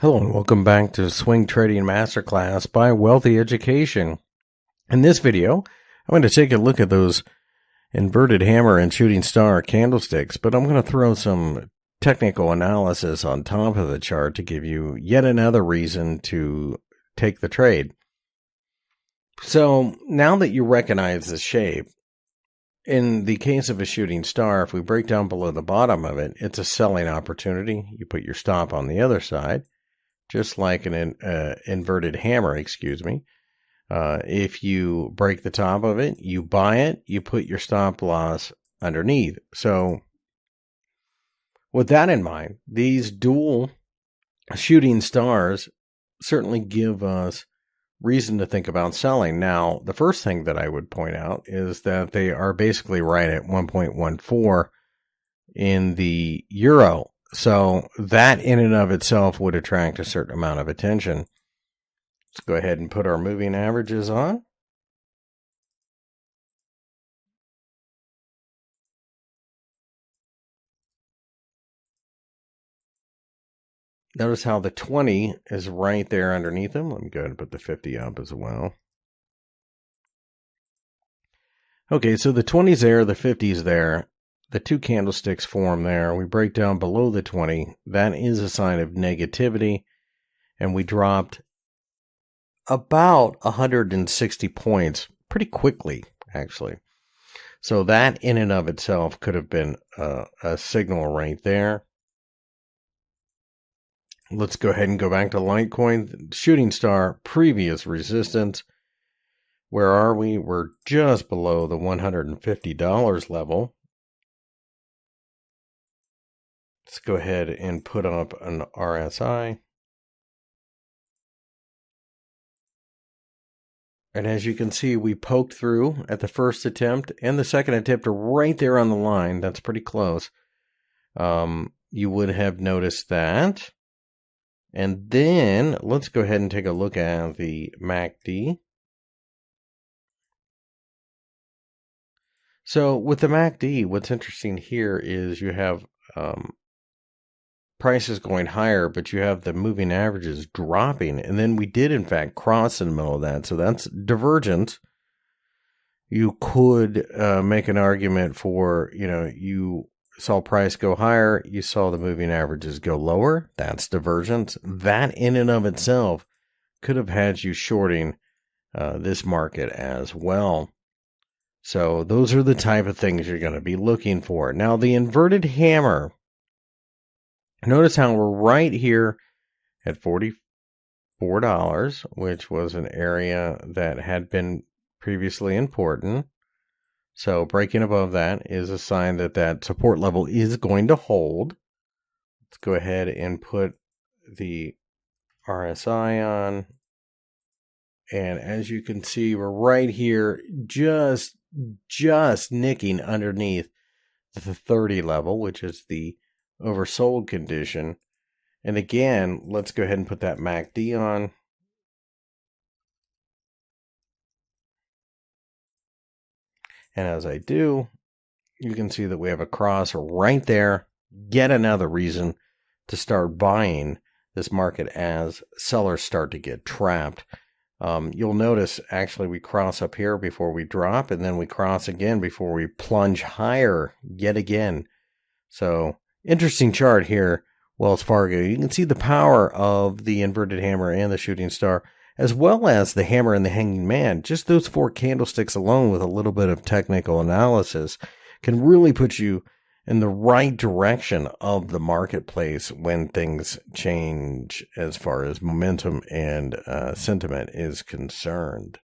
Hello and welcome back to Swing Trading Masterclass by Wealthy Education. In this video, I'm going to take a look at those inverted hammer and shooting star candlesticks, but I'm going to throw some technical analysis on top of the chart to give you yet another reason to take the trade. So now that you recognize the shape, in the case of a shooting star, if we break down below the bottom of it, it's a selling opportunity. You put your stop on the other side. Just like an inverted hammer, if you break the top of it, you buy it, you put your stop loss underneath. So with that in mind, these dual shooting stars certainly give us reason to think about selling. Now, the first thing that I would point out is that they are basically right at 1.14 in the euro. So that in and of itself would attract a certain amount of attention. Let's go ahead and put our moving averages on. Notice how the 20 is right there underneath them. Let me go ahead and put the 50 up as well. Okay, so the 20's there, the 50's there. The two candlesticks form there. We break down below the 20. That is a sign of negativity. And we dropped about 160 points pretty quickly, actually. So that in and of itself could have been a signal right there. Let's go ahead and go back to Litecoin. Shooting star, previous resistance. Where are we? We're just below the $150 level. Let's go ahead and put up an RSI. And as you can see, we poked through at the first attempt and the second attempt are right there on the line. That's pretty close. You would have noticed that. And then let's go ahead and take a look at the MACD. So with the MACD, what's interesting here is you have prices going higher, but you have the moving averages dropping. And then we did, in fact, cross in the middle of that. So that's divergent. You could make an argument for, you saw price go higher. You saw the moving averages go lower. That's divergence. That in and of itself could have had you shorting this market as well. So those are the type of things you're going to be looking for. Now, the inverted hammer. Notice how we're right here at $44, which was an area that had been previously important. So breaking above that is a sign that that support level is going to hold. Let's go ahead and put the RSI on. And as you can see, we're right here just nicking underneath the 30 level, which is the oversold condition. And again, let's go ahead and put that MACD on. And as I do, you can see that we have a cross right there. Yet another reason to start buying this market as sellers start to get trapped. You'll notice actually we cross up here before we drop, and then we cross again before we plunge higher yet again. So interesting chart here, Wells Fargo. You can see the power of the inverted hammer and the shooting star, as well as the hammer and the hanging man. Just those four candlesticks alone with a little bit of technical analysis can really put you in the right direction of the marketplace when things change as far as momentum and sentiment is concerned.